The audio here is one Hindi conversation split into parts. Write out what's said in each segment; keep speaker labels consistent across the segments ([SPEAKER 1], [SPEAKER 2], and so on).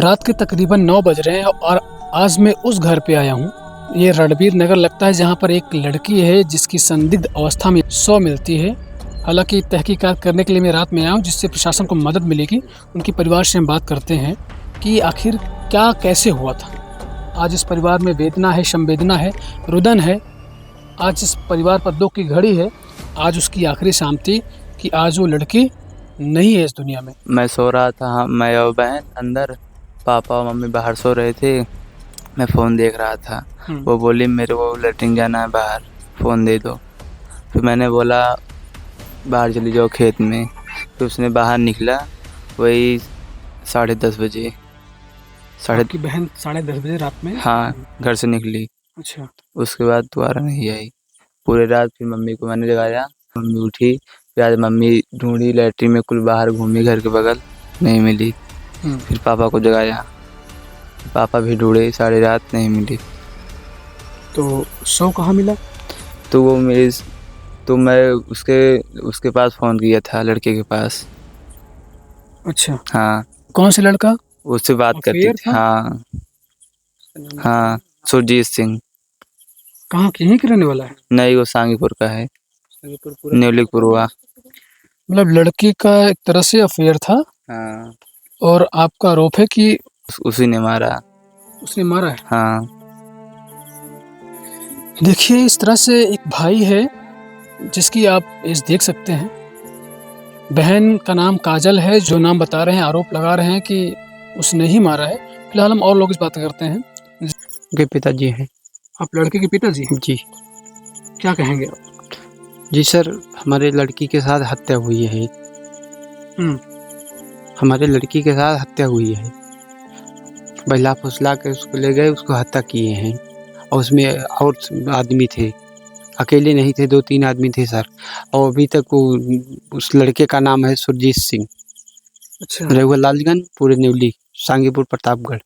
[SPEAKER 1] रात के तकरीबन 9 बज रहे हैं और आज मैं उस घर पे आया हूँ। ये रणबीर नगर लगता है जहाँ पर एक लड़की है जिसकी संदिग्ध अवस्था में शव मिलती है। हालाँकि तहकीकात करने के लिए मैं रात में आया हूँ जिससे प्रशासन को मदद मिलेगी। उनके परिवार से हम बात करते हैं कि आखिर क्या कैसे हुआ था। आज इस परिवार में वेदना है, संवेदना है, रुदन है। आज इस परिवार पर दुःख की घड़ी है। आज उसकी आखिरी शाम थी कि आज वो लड़की नहीं है इस दुनिया में।
[SPEAKER 2] मैं सो रहा था, हाँ, मैं और बहन अंदर, पापा और मम्मी बाहर सो रहे थे। मैं फ़ोन देख रहा था। वो बोली मेरे को लैट्रिन जाना है बाहर, फ़ोन दे दो। फिर मैंने बोला बाहर चली जाओ खेत में। फिर उसने बाहर निकला, वही 10:30 बजे।
[SPEAKER 1] आपकी बहन 10:30 बजे रात में?
[SPEAKER 2] हाँ, घर से निकली।
[SPEAKER 1] अच्छा।
[SPEAKER 2] उसके बाद दोबारा नहीं आई पूरे रात। फिर मम्मी को मैंने जगाया, मम्मी उठी। फिर आज मम्मी ढूंढी, लैट्रिन में कुल बाहर घूमी घर के बगल, नहीं मिली। फिर पापा को जगाया, पापा भी ढूंढे, सारी रात नहीं मिली।
[SPEAKER 1] तो शव कहाँ मिला?
[SPEAKER 2] तो वो मेरे तो मैं उसके पास फ़ोन किया था, लड़के के पास।
[SPEAKER 1] अच्छा।
[SPEAKER 2] हाँ,
[SPEAKER 1] कौन सा लड़का?
[SPEAKER 2] उससे बात करती
[SPEAKER 1] अफेयर
[SPEAKER 2] थी।
[SPEAKER 1] था?
[SPEAKER 2] हाँ हाँ, सुरजीत सिंह।
[SPEAKER 1] कहाँ के, यहीं के रहने वाला है?
[SPEAKER 2] नहीं, वो सांगीपुर का है, न्यूलिकपुरवा।
[SPEAKER 1] मतलब लड़की का एक तरह से अफेयर था
[SPEAKER 2] हाँ,
[SPEAKER 1] और आपका आरोप है कि
[SPEAKER 2] उसी ने मारा।
[SPEAKER 1] उसने मारा है।
[SPEAKER 2] हाँ,
[SPEAKER 1] देखिए, इस तरह से एक भाई है जिसकी आप एज देख सकते हैं। बहन का नाम काजल है, जो नाम बता रहे हैं, आरोप लगा रहे हैं कि उसने ही मारा है। फिलहाल हम और लोग इस बात करते हैं।
[SPEAKER 2] उनके पिताजी हैं।
[SPEAKER 1] आप लड़के के पिताजी हैं?
[SPEAKER 2] जी
[SPEAKER 1] क्या कहेंगे आप?
[SPEAKER 2] जी सर, हमारे लड़की के साथ हत्या हुई है।
[SPEAKER 1] हम्म।
[SPEAKER 2] हमारे लड़की के साथ हत्या हुई है। बहला फुसला के उसको ले गए, उसको हत्या किए हैं। और उसमें और आदमी थे, अकेले नहीं थे, 2-3 आदमी थे सर। और अभी तक वो उस लड़के का नाम है सुरजीत सिंह।
[SPEAKER 1] अच्छा।
[SPEAKER 2] रघुवर लालगंज, पूरे न्यूली, सांगीपुर, प्रतापगढ़।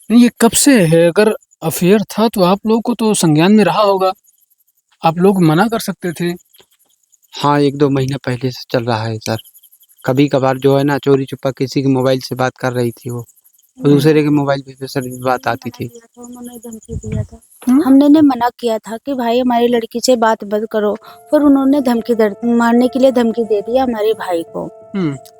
[SPEAKER 1] नहीं, ये कब से है? अगर अफेयर था तो आप लोगों को तो संज्ञान में रहा होगा, आप लोग मना कर सकते थे।
[SPEAKER 2] हाँ, 1-2 महीना पहले से चल रहा है सर। कभी कभार जो है ना, चोरी छुपा किसी के मोबाइल से बात कर रही थी वो, और दूसरे के मोबाइल पे सर बात आती थी।
[SPEAKER 3] उन्होंने धमकी दिया था। हमने ने मना किया था कि भाई हमारी लड़की से बात बंद करो, पर उन्होंने धमकी मारने के लिए धमकी दे दिया हमारे भाई को।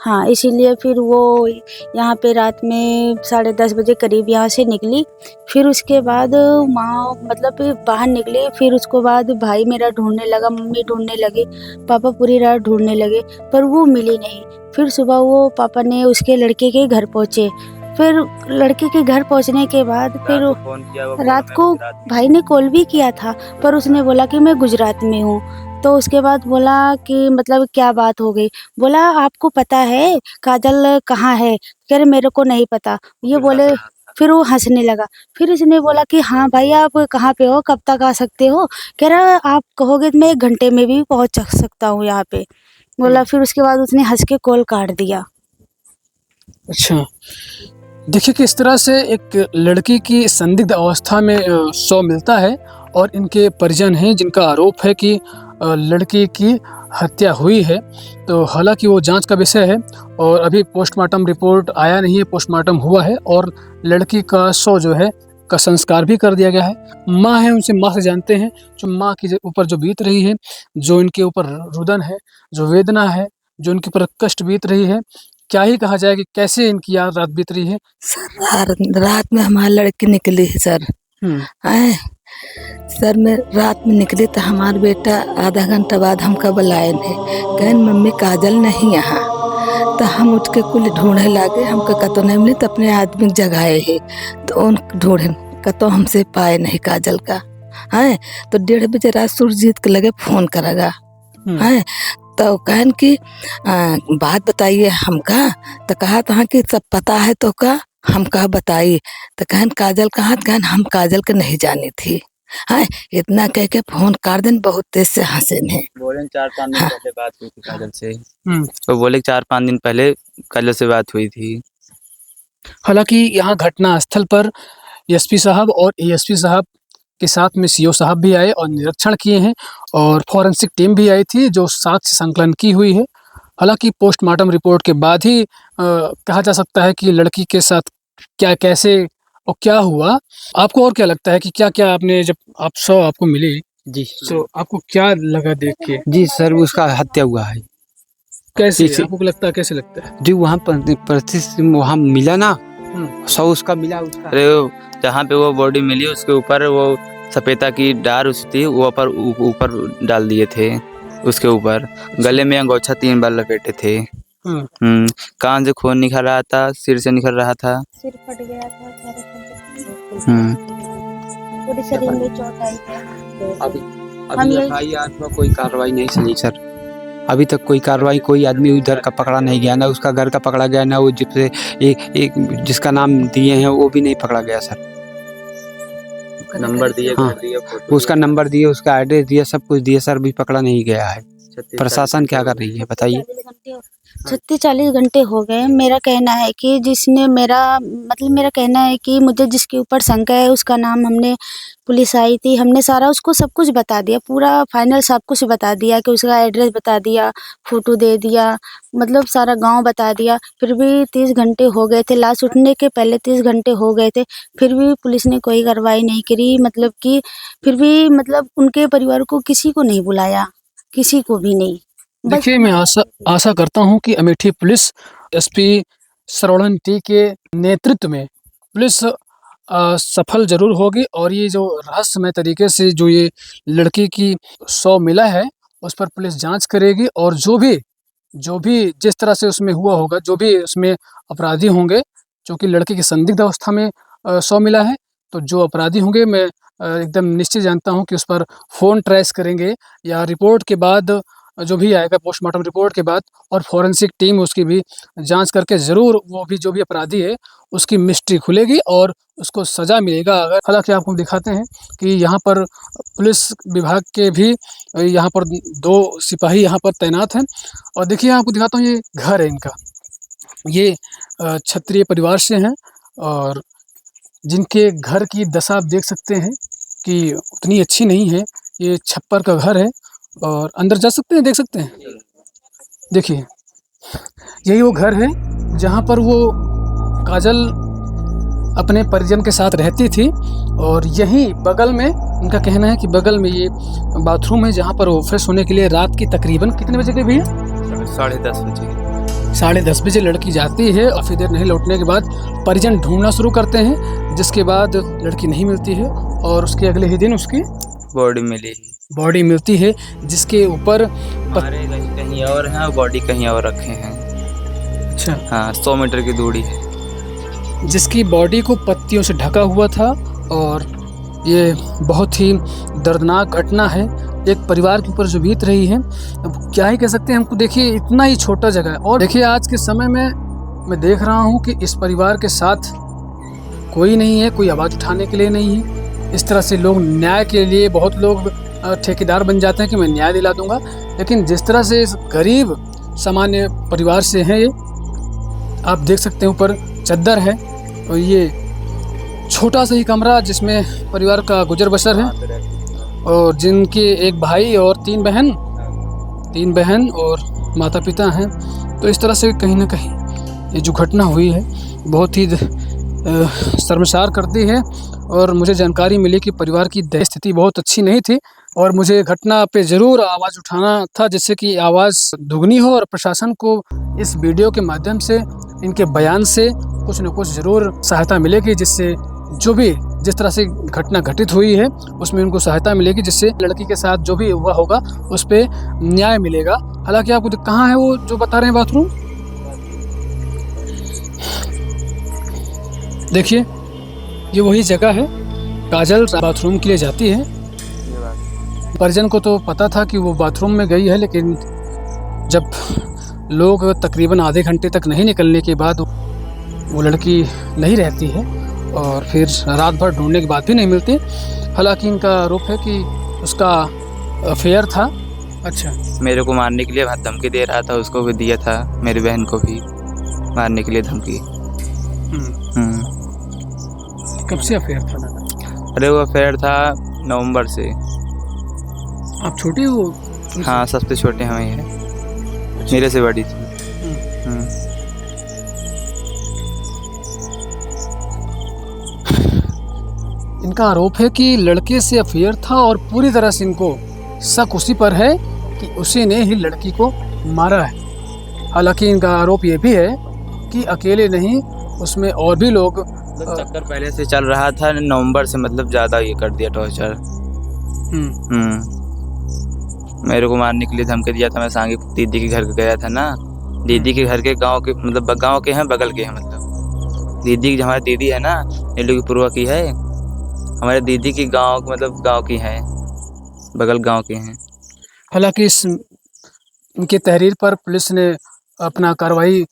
[SPEAKER 3] हाँ, इसीलिए फिर वो यहाँ पे रात में 10:30 बजे करीब यहाँ से निकली। फिर उसके बाद माँ मतलब बाहर निकले। फिर उसको बाद भाई मेरा ढूंढने लगा, मम्मी ढूंढने लगे, पापा पूरी रात ढूंढने लगे, पर वो मिली नहीं। फिर सुबह वो पापा ने उसके लड़के के घर पहुँचे। फिर लड़के के घर पहुँचने के बाद फिर रात को भाई ने कॉल भी किया था, पर उसने बोला कि मैं गुजरात में हूँ। तो उसके बाद बोला कि मतलब क्या बात हो गई? बोला आपको पता है काजल कहाँ है? कह रहे मेरे को नहीं पता। ये बोले, फिर वो हँसने लगा। फिर इसने बोला कि हाँ भाई आप कहाँ पे हो? कब तक आ सकते हो? कह रहा आप कहोगे तो मैं 1 घंटे में भी पहुँच सकता हूँ यहाँ पे। बोला, फिर उसके बाद उसने हँस के कॉल काट दिया।
[SPEAKER 1] अच्छा। देखिए कि इस तरह से एक लड़की की संदिग्ध अवस्था में शव मिलता है और इनके परिजन हैं जिनका आरोप है कि लड़की की हत्या हुई है। तो हालांकि वो जांच का विषय है और अभी पोस्टमार्टम रिपोर्ट आया नहीं है, पोस्टमार्टम हुआ है और लड़की का शव जो है का संस्कार भी कर दिया गया है। माँ है, उनसे माँ से जानते हैं जो माँ के ऊपर जो बीत रही है, जो इनके ऊपर रुदन है, जो वेदना है, जो इनके ऊपर कष्ट बीत रही है। क्या ही कहा जाए कि कैसे इनकी याद रात बीत रही है।
[SPEAKER 4] सर रात में हमारी लड़की निकली है सर। आए सर, मैं रात में निकली तो हमारा बेटा आधा घंटा बाद हमका बुलाए थे, कहन मम्मी काजल नहीं यहाँ। तो हम उठ के कुल ढूंढे लागे, हमका कतो नहीं मिली। तो अपने आदमी जगाए है तो उन ढूंढे, कतो हमसे पाए नहीं काजल का। है तो 1:30 बजे रात सुरजीत के लगे फोन करेगा। है तो कहन कि बात बताइए हमका। तो कहा था कि सब पता है तो का हम कहा बताइए। तो कहन काजल कहाँ? कहन हम काजल के नहीं जानी थी। हाँ, इतना कह के फोन काट देन, बहुत तेज से हंसे ने।
[SPEAKER 2] बोले 4-5 दिन पहले बात हुई थी काजल से। तो बोले 4-5 दिन पहले काजल से बात हुई थी।
[SPEAKER 1] हालांकि यहाँ घटना स्थल पर एसपी साहब और एएसपी साहब के साथ में सीओ साहब भी आए और निरीक्षण किए हैं और फॉरेंसिक टीम भी आई थी जो साक्ष्य संकलन की हुई है। हालांकि पोस्टमार्टम रिपोर्ट के बाद ही कहा जा सकता है कि लड़की के साथ क्या कैसे और क्या हुआ? आपको और क्या लगता है कि क्या-क्या आपने जब आप शव आपको मिली,
[SPEAKER 5] जी
[SPEAKER 1] तो आपको क्या लगा देख के?
[SPEAKER 5] जी सर, उसका हत्या हुआ है।
[SPEAKER 1] कैसे
[SPEAKER 5] इसी
[SPEAKER 1] आपको लगता है कैसे लगता है?
[SPEAKER 5] जी वहाँ पर वहाँ मिला ना,
[SPEAKER 1] हुँ,
[SPEAKER 5] शव उसका मिला उसका।
[SPEAKER 2] अरे वो जहाँ पे वो बॉडी मिली उसके ऊपर वो सपेता की डार उस थी, वो ऊपर डाल दिए थे उसके ऊपर। गले में अंगोछा 3 बार लपेटे थे।
[SPEAKER 1] हुँ,
[SPEAKER 2] कान से खून निकल रहा था, सिर से निकल रहा था।
[SPEAKER 3] सिर फट गया था, सारा सब
[SPEAKER 2] हुँ।
[SPEAKER 3] पूरे शरीर में चोट आई है।
[SPEAKER 5] अभी
[SPEAKER 3] हम
[SPEAKER 5] अभी
[SPEAKER 3] यही
[SPEAKER 5] एफआईआर पर कोई कार्रवाई नहीं चली सर। अभी तक कोई कार्रवाई, कोई आदमी उधर का पकड़ा नहीं गया, ना उसका घर का पकड़ा गया, ना वो जिससे एक जिसका नाम दिए हैं वो भी नहीं पकड़ा गया सर।
[SPEAKER 2] नंबर दिए,
[SPEAKER 5] हाँ,
[SPEAKER 2] घर दिए, फोटो
[SPEAKER 5] उसका
[SPEAKER 2] दिया।
[SPEAKER 5] नंबर दिए, उसका एड्रेस दिया, सब कुछ दिया सर, भी पकड़ा नहीं गया है।
[SPEAKER 2] 36
[SPEAKER 5] प्रशासन क्या कर रही है बताइए?
[SPEAKER 3] 36-40 घंटे हो गए। मेरा कहना है कि जिसने मेरा कहना है कि मुझे जिसके ऊपर शंका है उसका नाम हमने, पुलिस आई थी, हमने सारा उसको सब कुछ बता दिया, पूरा फाइनल सब कुछ बता दिया कि उसका एड्रेस बता दिया, फ़ोटो दे दिया, मतलब सारा गाँव बता दिया। फिर भी 30 घंटे हो गए थे, लाश उठने के पहले 30 घंटे हो गए थे, फिर भी पुलिस ने कोई कार्रवाई नहीं करी। मतलब कि फिर भी मतलब उनके परिवार को किसी को नहीं बुलाया, किसी को भी नहीं। बस
[SPEAKER 1] देखिए मैं आशा करता हूँ कि अमेठी पुलिस एसपी श्रवण टी के नेतृत्व में पुलिस सफल ज़रूर होगी और ये जो रहस्यमय तरीके से जो ये लड़की की शव मिला है, उस पर पुलिस जाँच करेगी और जो भी जिस तरह से उसमें हुआ होगा, जो भी उसमें अपराधी होंगे, चूँकि लड़की की संदिग्ध अवस्था में शव मिला है, तो जो अपराधी होंगे मैं एकदम निश्चित जानता हूँ कि उस पर फ़ोन ट्रेस करेंगे या रिपोर्ट के बाद जो भी आएगा पोस्टमार्टम रिपोर्ट के बाद और फोरेंसिक टीम उसकी भी जाँच करके ज़रूर वो भी जो भी अपराधी है, उसकी मिस्ट्री खुलेगी और उसको सज़ा मिलेगा। अगर हालाँकि आपको दिखाते हैं कि यहाँ पर पुलिस विभाग के भी यहाँ पर 2 सिपाही यहाँ पर तैनात हैं और देखिए आपको दिखाता हूँ ये घर है इनका। ये क्षत्रिय परिवार से हैं और जिनके घर की दशा आप देख सकते हैं कि उतनी अच्छी नहीं है। ये छप्पर का घर है और अंदर जा सकते हैं, देख सकते हैं। देखिए, यही वो घर है जहाँ पर वो काजल अपने परिजन के साथ रहती थी और यहीं बगल में उनका कहना है कि बगल में ये बाथरूम है जहाँ पर वो फ्रेश होने के लिए रात की तकरीबन कितने बजे के भैया?
[SPEAKER 2] 10:30 बजे।
[SPEAKER 1] 10:30 बजे लड़की जाती है और फिर देर नहीं लौटने के बाद परिजन ढूँढना शुरू करते हैं, जिसके बाद लड़की नहीं मिलती है और उसके अगले ही दिन उसकी बॉडी मिलती है जिसके ऊपर
[SPEAKER 2] हमारे कहीं और हैं और बॉडी कहीं और रखे हैं।
[SPEAKER 1] अच्छा,
[SPEAKER 2] हाँ, 100 मीटर की दूरी है।
[SPEAKER 1] जिसकी बॉडी को पत्तियों से ढका हुआ था और ये बहुत ही दर्दनाक घटना है एक परिवार के ऊपर जो बीत रही है। अब क्या ही कह सकते हैं, हमको देखिए इतना ही छोटा जगह है और देखिए आज के समय में मैं देख रहा हूँ कि इस परिवार के साथ कोई नहीं है, कोई आवाज़ उठाने के लिए नहीं है। इस तरह से लोग न्याय के लिए बहुत लोग ठेकेदार बन जाते हैं कि मैं न्याय दिला दूंगा, लेकिन जिस तरह से इस गरीब सामान्य परिवार से हैं ये, आप देख सकते हैं ऊपर चद्दर है और ये छोटा सा ही कमरा जिसमें परिवार का गुजर बसर है और जिनके एक भाई और 3 बहन और माता पिता हैं। तो इस तरह से कहीं ना कहीं ये जो घटना हुई है बहुत ही शर्मसार करती है और मुझे जानकारी मिली कि परिवार की दैहिक स्थिति बहुत अच्छी नहीं थी और मुझे घटना पे ज़रूर आवाज़ उठाना था जिससे कि आवाज़ दुगनी हो और प्रशासन को इस वीडियो के माध्यम से इनके बयान से कुछ न कुछ ज़रूर सहायता मिलेगी, जिससे जो भी जिस तरह से घटना घटित हुई है उसमें उनको सहायता मिलेगी, जिससे लड़की के साथ जो भी हुआ होगा उस पर न्याय मिलेगा। हालांकि आपको कहाँ है वो जो बता रहे हैं बाथरूम, देखिए ये वही जगह है। काजल बाथरूम के लिए जाती है, परिजन को तो पता था कि वो बाथरूम में गई है, लेकिन जब लोग तकरीबन आधे घंटे तक नहीं निकलने के बाद वो लड़की नहीं रहती है और फिर रात भर ढूंढने के बाद भी नहीं मिलती। हालांकि इनका आरोप है कि उसका अफेयर था। अच्छा,
[SPEAKER 2] मेरे को मारने के लिए धमकी दे रहा था, उसको भी दिया था, मेरी बहन को भी मारने के लिए धमकी।
[SPEAKER 1] कब से अफेयर था?
[SPEAKER 2] अरे वो अफेयर था नवंबर से।
[SPEAKER 1] आप छोटे हो?
[SPEAKER 2] हाँ, सबसे छोटे हम ही हैं, मेरे से बड़ी थी।
[SPEAKER 1] इनका आरोप है कि लड़के से अफेयर था और पूरी तरह से इनको शक उसी पर है कि उसी ने ही लड़की को मारा है। हालांकि इनका आरोप ये भी है कि अकेले नहीं, उसमें और भी लोग
[SPEAKER 2] चक्कर पहले से चल रहा था, नवंबर से मतलब ज़्यादा ये कर दिया टॉर्चर। मेरे को मारने के लिए धमकी दिया था। मैं सांगी दीदी के घर गया था ना, दीदी के घर के गांव के मतलब गांव के हैं, बगल के हैं। मतलब दीदी की, हमारी दीदी है ना नीलू की पुरवा की है, हमारे दीदी की गांव मतलब गांव की है, बगल गांव के हैं।
[SPEAKER 1] हालांकि इनकी तहरीर पर पुलिस ने अपना कार्रवाई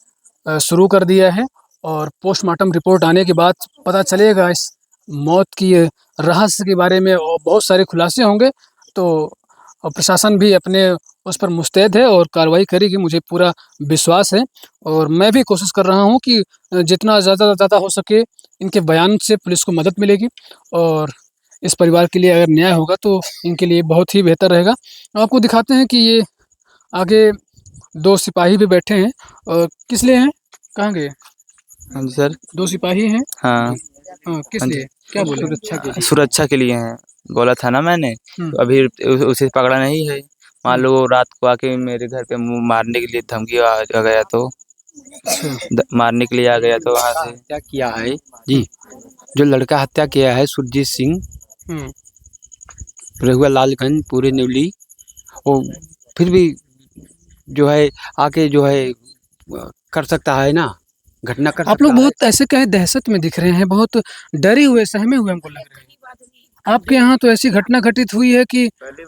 [SPEAKER 1] शुरू कर दिया है और पोस्टमार्टम रिपोर्ट आने के बाद पता चलेगा इस मौत की रहस्य के बारे में और बहुत सारे खुलासे होंगे। तो प्रशासन भी अपने उस पर मुस्तैद है और कार्रवाई करेगी, मुझे पूरा विश्वास है। और मैं भी कोशिश कर रहा हूं कि जितना ज़्यादा हो सके इनके बयान से पुलिस को मदद मिलेगी और इस परिवार के लिए अगर न्याय होगा तो इनके लिए बहुत ही बेहतर रहेगा। आपको दिखाते हैं कि ये आगे 2 सिपाही भी बैठे हैं। और किस लिए हैं, कहाँ गए?
[SPEAKER 2] हाँ जी सर।
[SPEAKER 1] 2 सिपाही हैं।
[SPEAKER 2] हाँ
[SPEAKER 1] किस
[SPEAKER 2] हाँ जी।
[SPEAKER 1] लिए, क्या बोले?
[SPEAKER 2] सुरक्षा के लिए हैं, बोला था ना मैंने। तो अभी उसे पकड़ा नहीं है। मान लो रात को आके मेरे घर पे मुंह मारने के लिए धमकी आ गया तो मारने के लिए आ गया तो वहाँ से
[SPEAKER 5] हत्या किया है जी। जो लड़का हत्या किया है सुरजीत सिंह, रहुआ लालगंज पूरे न्यूली, वो फिर भी जो है आके जो है कर सकता है ना, घटना कर सकता है।
[SPEAKER 1] आप लोग बहुत ऐसे कहे दहशत में दिख रहे हैं, बहुत डरे हुए, सहमे हुए हमको लग रहे हैं। आपके यहाँ तो ऐसी घटना घटित हुई है कि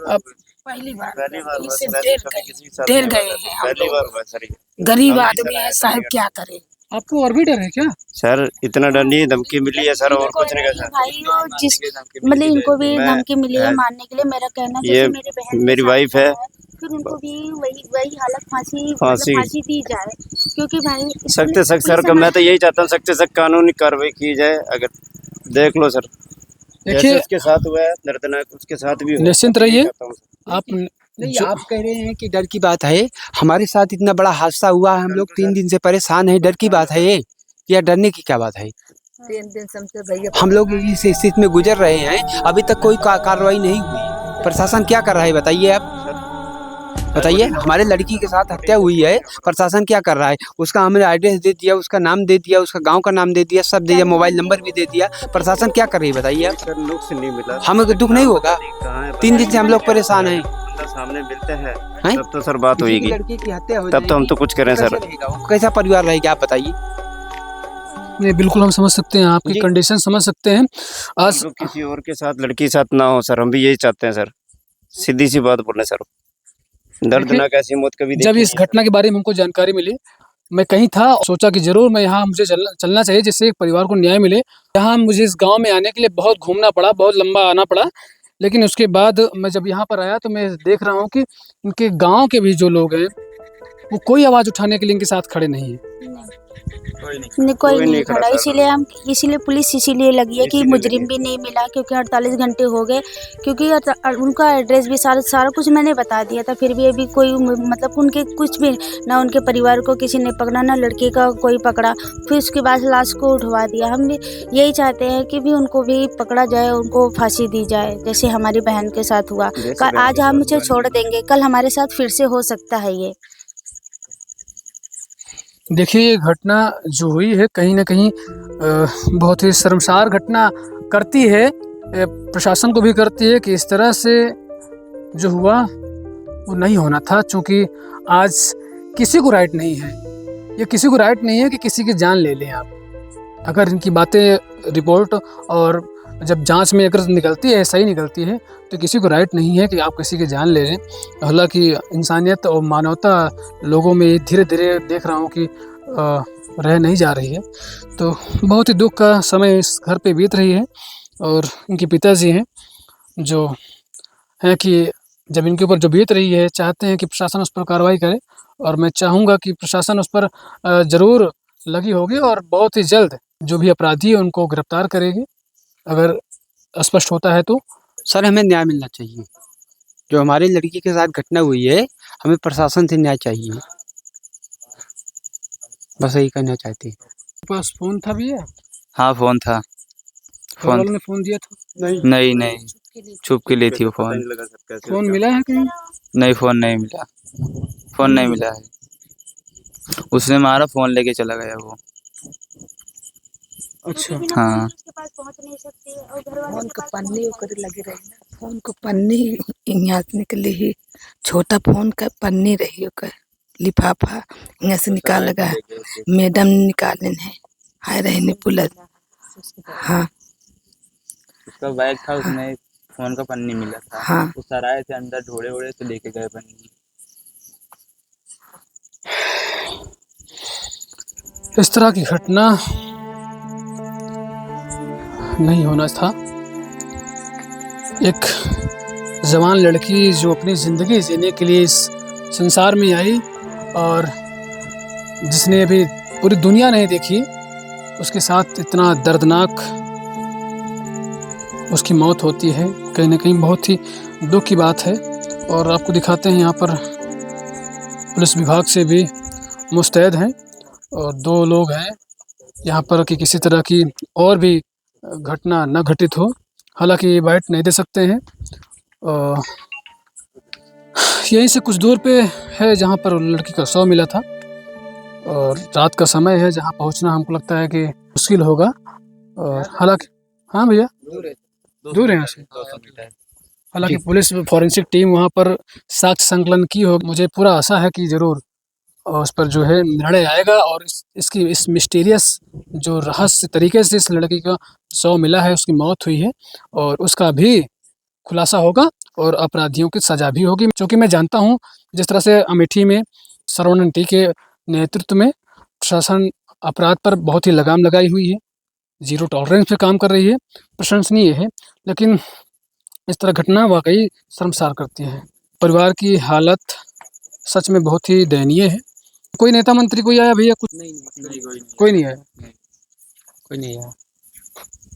[SPEAKER 1] आप
[SPEAKER 6] पहली बार इससे डर गए हैं हम लोग। गरीब आदमी है साहब, क्या करें।
[SPEAKER 1] आपको और भी डर है क्या?
[SPEAKER 7] सर इतना डर नहीं है, धमकी मिली है सर, और कुछ नहीं कर सकते।
[SPEAKER 3] भाई और जिस मतलब इनको भी धमकी मिली है मारने के लिए। मेरा कहना
[SPEAKER 7] ये
[SPEAKER 3] जैसे मेरी बहन
[SPEAKER 7] मेरी वाइफ है,
[SPEAKER 3] फिर उनको भी वही हालत फांसी दी जाए, क्योंकि भाई
[SPEAKER 7] सख्त सख्त सर, मैं तो यही चाहता हूँ सख्त सख्त कानूनी कार्रवाई की जाए। अगर देख लो सर, जैसे उसके साथ हुआ है दर्दनाक, उसके साथ भी
[SPEAKER 1] निश्चिंत रहिए आप।
[SPEAKER 5] नहीं, आप कह रहे हैं कि डर की बात है, हमारे साथ इतना बड़ा हादसा हुआ है, हम लोग 3 दिन से परेशान हैं। डर की बात है ये, या डरने की क्या बात है?
[SPEAKER 4] 3 दिन से भैया
[SPEAKER 5] हम लोग इस स्थिति में गुजर रहे हैं, अभी तक कोई कार्रवाई नहीं हुई। प्रशासन क्या कर रहा है बताइए आप, बताइए। हमारे लड़की के साथ हत्या हुई है, प्रशासन क्या कर रहा है? उसका हमने एड्रेस दे दिया, उसका नाम दे दिया, उसका गांव का नाम दे दिया, सब दे दिया, मोबाइल नंबर भी दे दिया। प्रशासन क्या कर रही है बताइए आप?
[SPEAKER 7] सर नुक्स नहीं मिला,
[SPEAKER 5] हमें दुख नहीं होगा? 3 दिन से हम लोग परेशान हैं।
[SPEAKER 7] सामने मिलते हैं तब तो सर बात होगी,
[SPEAKER 5] लड़की की हत्या हो
[SPEAKER 7] तब तो हम तो कुछ करें सर।
[SPEAKER 5] कैसा परिवार रहेगा आप बताइए?
[SPEAKER 1] नहीं, बिल्कुल हम समझ सकते हैं, आपकी कंडीशन समझ सकते हैं। आज
[SPEAKER 7] किसी और के साथ लड़की के साथ ना हो सर, हम भी यही चाहते हैं सर, सीधी सी बात बोलना सर। दर्दनाक ऐसी मौत कभी
[SPEAKER 1] जब इस घटना के बारे में हमको जानकारी मिली, मैं कहीं था, सोचा कि जरूर मैं यहाँ मुझे चलना चाहिए जिससे एक परिवार को न्याय मिले। यहाँ मुझे इस गांव में आने के लिए बहुत घूमना पड़ा, बहुत लंबा आना पड़ा, लेकिन उसके बाद मैं जब यहाँ पर आया तो मैं देख रहा हूँ कि इनके गांव के भी जो लोग हैं वो कोई आवाज़ उठाने के लिए इनके साथ खड़े नहीं है।
[SPEAKER 3] कोई नहीं खड़ा। इसीलिए पुलिस इसीलिए लगी है कि मुजरिम भी नहीं मिला, क्योंकि 48 घंटे हो गए, क्योंकि उनका एड्रेस भी सारा कुछ मैंने बता दिया था, फिर भी अभी कोई मतलब उनके कुछ भी ना, उनके परिवार को किसी ने पकड़ा, ना लड़के का कोई पकड़ा। फिर उसके बाद लाश को उठवा दिया। हम भी यही चाहते हैं कि भी उनको भी पकड़ा जाए, उनको फांसी दी जाए, जैसे हमारी बहन के साथ हुआ। आज हम उसे छोड़ देंगे, कल हमारे साथ फिर से हो सकता है ये।
[SPEAKER 1] देखिए, ये घटना जो हुई है कहीं ना कहीं बहुत ही शर्मसार घटना करती है, प्रशासन को भी करती है कि इस तरह से जो हुआ वो नहीं होना था। क्योंकि आज किसी को राइट नहीं है, ये किसी को राइट नहीं है कि किसी की जान ले लें आप। अगर इनकी बातें रिपोर्ट और जब जांच में अगर निकलती है, सही निकलती है, तो किसी को राइट नहीं है कि आप किसी की जान ले लें। हालांकि इंसानियत और मानवता लोगों में धीरे धीरे देख रहा हूँ कि रह नहीं जा रही है। तो बहुत ही दुख का समय इस घर पे बीत रही है। और इनके पिताजी हैं जो हैं कि जब इनके ऊपर जो बीत रही है, चाहते हैं कि प्रशासन उस पर कार्रवाई करे, और मैं चाहूँगा कि प्रशासन उस पर ज़रूर लगी होगी और बहुत ही जल्द जो भी अपराधी है उनको गिरफ्तार करेगी, अगर स्पष्ट होता है तो।
[SPEAKER 5] सर हमें न्याय मिलना चाहिए, जो हमारी लड़की के साथ घटना हुई है, हमें प्रशासन से न्याय चाहिए, बस यही कहना चाहते हैं।
[SPEAKER 1] पास फ़ोन था भैया?
[SPEAKER 2] हाँ फ़ोन था।
[SPEAKER 1] घर वालों ने फ़ोन दिया था?
[SPEAKER 2] नहीं नहीं, छुप के ली थी वो फ़ोन।
[SPEAKER 1] फ़ोन मिला है कहीं?
[SPEAKER 2] नहीं, फ़ोन नहीं मिला, फ़ोन नहीं मिला है। उसने मारा, फ़ोन लेके चला गया वो।
[SPEAKER 1] अच्छा।
[SPEAKER 2] हाँ।
[SPEAKER 3] उसके पास पहुंच नहीं सकती है और घर वालों
[SPEAKER 4] फोन
[SPEAKER 3] के
[SPEAKER 4] को
[SPEAKER 3] पास
[SPEAKER 4] पन्नी ओकर लगी रही ना, फोन को पन्नी यहाँ से निकली ही, छोटा फोन का पन्नी रही ओकर लिफाफा यहाँ से निकाल लगा, मैडम निकाले है, हाय रहे ने पुलत। हाँ
[SPEAKER 2] उसका बैग था, उसमें फ़ोन का पन्नी मिला था।
[SPEAKER 4] हाँ
[SPEAKER 2] वो सराय से अंदर ढोड़े-वोड़े से लेके गए पन्नी।
[SPEAKER 1] इस तरह की घटना नहीं होना था। एक जवान लड़की जो अपनी ज़िंदगी जीने के लिए इस संसार में आई और जिसने अभी पूरी दुनिया नहीं देखी, उसके साथ इतना दर्दनाक उसकी मौत होती है, कहीं न कहीं बहुत ही दुःख की बात है। और आपको दिखाते हैं यहाँ पर पुलिस विभाग से भी मुस्तैद हैं और 2 लोग हैं यहाँ पर कि किसी तरह की और भी घटना न घटित हो। हालाँकि ये बाइट नहीं दे सकते हैं। यहीं से कुछ दूर पे है जहाँ पर लड़की का शव मिला था और रात का समय है जहाँ पहुँचना हमको लगता है कि मुश्किल होगा। और हालाँकि हाँ भैया, दूर है यहाँ से।
[SPEAKER 2] 200 मीटर।
[SPEAKER 1] हालाँकि पुलिस फॉरेंसिक टीम वहाँ पर साक्ष्य संकलन की हो, मुझे पूरा आशा है कि ज़रूर उस पर जो है निर्णय आएगा और इस मिस्टीरियस जो रहस्य तरीके से इस लड़की का शव मिला है, उसकी मौत हुई है और उसका भी खुलासा होगा और अपराधियों की सज़ा भी होगी। क्योंकि मैं जानता हूँ जिस तरह से अमेठी में सरवणन टी के नेतृत्व में प्रशासन अपराध पर बहुत ही लगाम लगाई हुई है, ज़ीरो टॉलरेंस पे काम कर रही है, प्रशंसनीय है। लेकिन इस तरह घटना वाक़ई शर्मसार करती है। परिवार की हालत सच में बहुत ही दयनीय है। कोई नेता मंत्री कोई आया भैया? कुछ
[SPEAKER 5] नहीं
[SPEAKER 1] कोई नहीं आया।
[SPEAKER 5] कोई नहीं आया।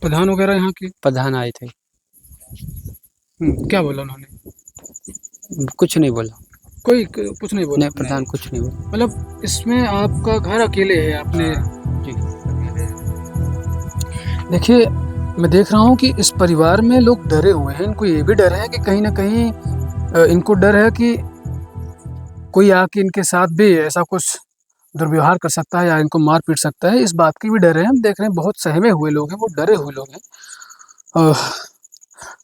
[SPEAKER 1] प्रधान वगैरह यहाँ के?
[SPEAKER 5] प्रधान आए थे,
[SPEAKER 1] क्या बोला उन्होंने?
[SPEAKER 5] कुछ नहीं बोला।
[SPEAKER 1] कोई कुछ नहीं बोला?
[SPEAKER 5] नहीं, प्रधान कुछ नहीं बोला।
[SPEAKER 1] मतलब इसमें आपका घर अकेले है, आपने
[SPEAKER 5] जी।
[SPEAKER 1] देखिए, मैं देख रहा हूँ कि इस परिवार में लोग डरे हुए हैं। इनको ये भी डर है कि कहीं न कहीं इनको डर है कि कोई आके इनके साथ भी ऐसा कुछ दुर्व्यवहार कर सकता है या इनको मार पीट सकता है, इस बात की भी डर है। हम देख रहे हैं बहुत सहमे हुए लोग हैं, वो डरे हुए लोग हैं।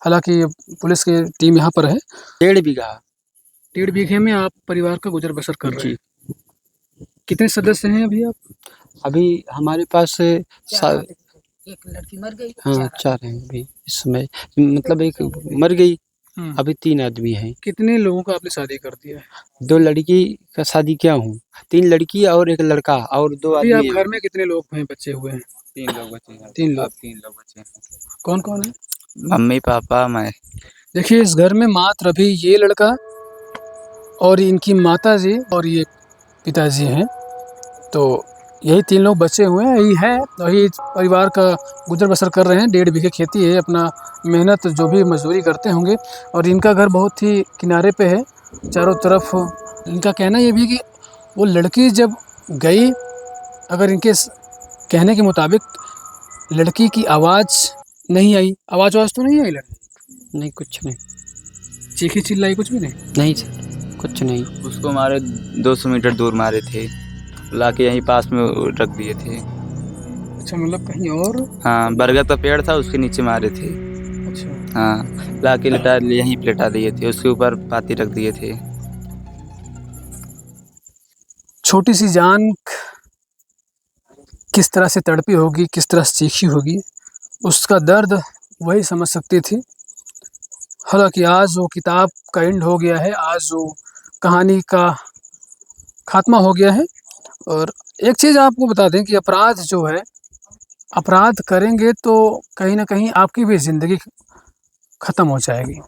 [SPEAKER 1] हालाँकि पुलिस की टीम यहाँ पर है।
[SPEAKER 5] 1.5 बीघा।
[SPEAKER 1] 1.5 बीघे में आप परिवार का गुज़र बसर कर रहे
[SPEAKER 5] जी।
[SPEAKER 1] हैं। कितने सदस्य हैं अभी आप?
[SPEAKER 5] अभी हमारे पास सा
[SPEAKER 4] एक लड़की मर गई,
[SPEAKER 5] हाँ 4 हैं अभी इस समय, मतलब एक मर गई, अभी 3 आदमी हैं।
[SPEAKER 1] कितने लोगों का आपने शादी कर दिया है?
[SPEAKER 5] 2 लड़की का शादी किया हूँ, 3 लड़की और 1 लड़का और 2
[SPEAKER 1] अभी आप
[SPEAKER 5] आदमी हैं।
[SPEAKER 1] घर में कितने लोग हैं, बच्चे हुए हैं?
[SPEAKER 2] 3 लोग बचे हैं।
[SPEAKER 1] 3 लोग।
[SPEAKER 2] अब 3 लोग बचे हैं।
[SPEAKER 1] कौन-कौन है?
[SPEAKER 2] मम्मी, पापा, मैं।
[SPEAKER 1] देखिए, इस घर में मात्र अभी ये लड़का और इनकी माताजी और ये पिताजी हैं। तो यही 3 लोग बचे हुए हैं, यही है, वही परिवार का गुज़र बसर कर रहे हैं। 1.5 बीघे खेती है, अपना मेहनत जो भी मज़दूरी करते होंगे और इनका घर बहुत ही किनारे पे है, चारों तरफ। इनका कहना ये भी है कि वो लड़की जब गई, अगर इनके कहने के मुताबिक लड़की की आवाज़ नहीं आई, आवाज़ तो नहीं आई लड़की?
[SPEAKER 5] नहीं, कुछ नहीं।
[SPEAKER 1] चीखी चिल्लाई कुछ भी नहीं?
[SPEAKER 5] नहीं सर, कुछ नहीं।
[SPEAKER 2] उसको मारे 200 मीटर दूर मारे थे, लाके यहीं पास में रख दिए थे।
[SPEAKER 1] अच्छा, मतलब कहीं और?
[SPEAKER 2] हाँ, बरगद का पेड़ था, उसके नीचे मारे थे।
[SPEAKER 1] अच्छा।
[SPEAKER 2] हाँ, लाके यहीं पे लिटा दिए थे, उसके ऊपर पाती रख दिए थे।
[SPEAKER 1] छोटी सी जान किस तरह से तड़पी होगी, किस तरह से चीखी होगी, उसका दर्द वही समझ सकती थी। हालाँकि आज वो किताब का एंड हो गया है, आज वो कहानी का खात्मा हो गया है। और एक चीज़ आपको बता दें कि अपराध जो है, अपराध करेंगे तो कहीं न कहीं आपकी भी ज़िंदगी ख़त्म हो जाएगी।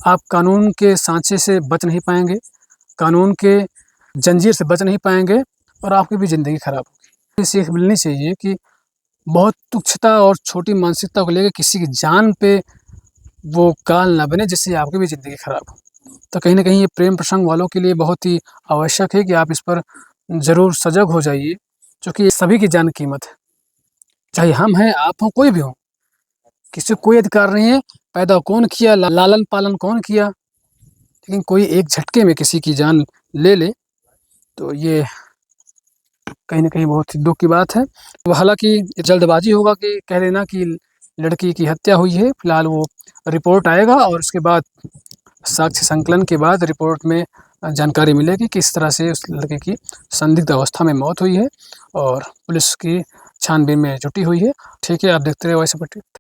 [SPEAKER 1] आप कानून के साँचे से बच नहीं पाएँगे, कानून के जंजीर से बच नहीं पाएँगे और आपकी भी ज़िंदगी ख़राब होगी। ये सीख मिलनी चाहिए कि बहुत तुच्छता और छोटी मानसिकता को लेके किसी की जान पे वो काल ना बने जिससे आपकी भी ज़िंदगी ख़राब हो। तो कहीं न कहीं ये प्रेम प्रसंग वालों के लिए बहुत ही आवश्यक है कि आप इस पर ज़रूर सजग हो जाइए, क्योंकि सभी की जान कीमत है। चाहे हम हैं, आप हों, कोई भी हो। किसी कोई अधिकार नहीं है, पैदा कौन किया, लालन पालन कौन किया, लेकिन कोई एक झटके में किसी की जान ले ले, तो ये कहीं न कहीं बहुत दुःख की बात है। तो हालाँकि जल्दबाजी होगा कि कह देना कि लड़की की हत्या हुई है, फिलहाल वो रिपोर्ट आएगा और उसके बाद साक्ष्य संकलन के बाद रिपोर्ट में जानकारी मिलेगी किस तरह से उस लड़के की संदिग्ध अवस्था में मौत हुई है और पुलिस की छानबीन में जुटी हुई है। ठीक है, आप देखते रहिए वॉइस ऑफ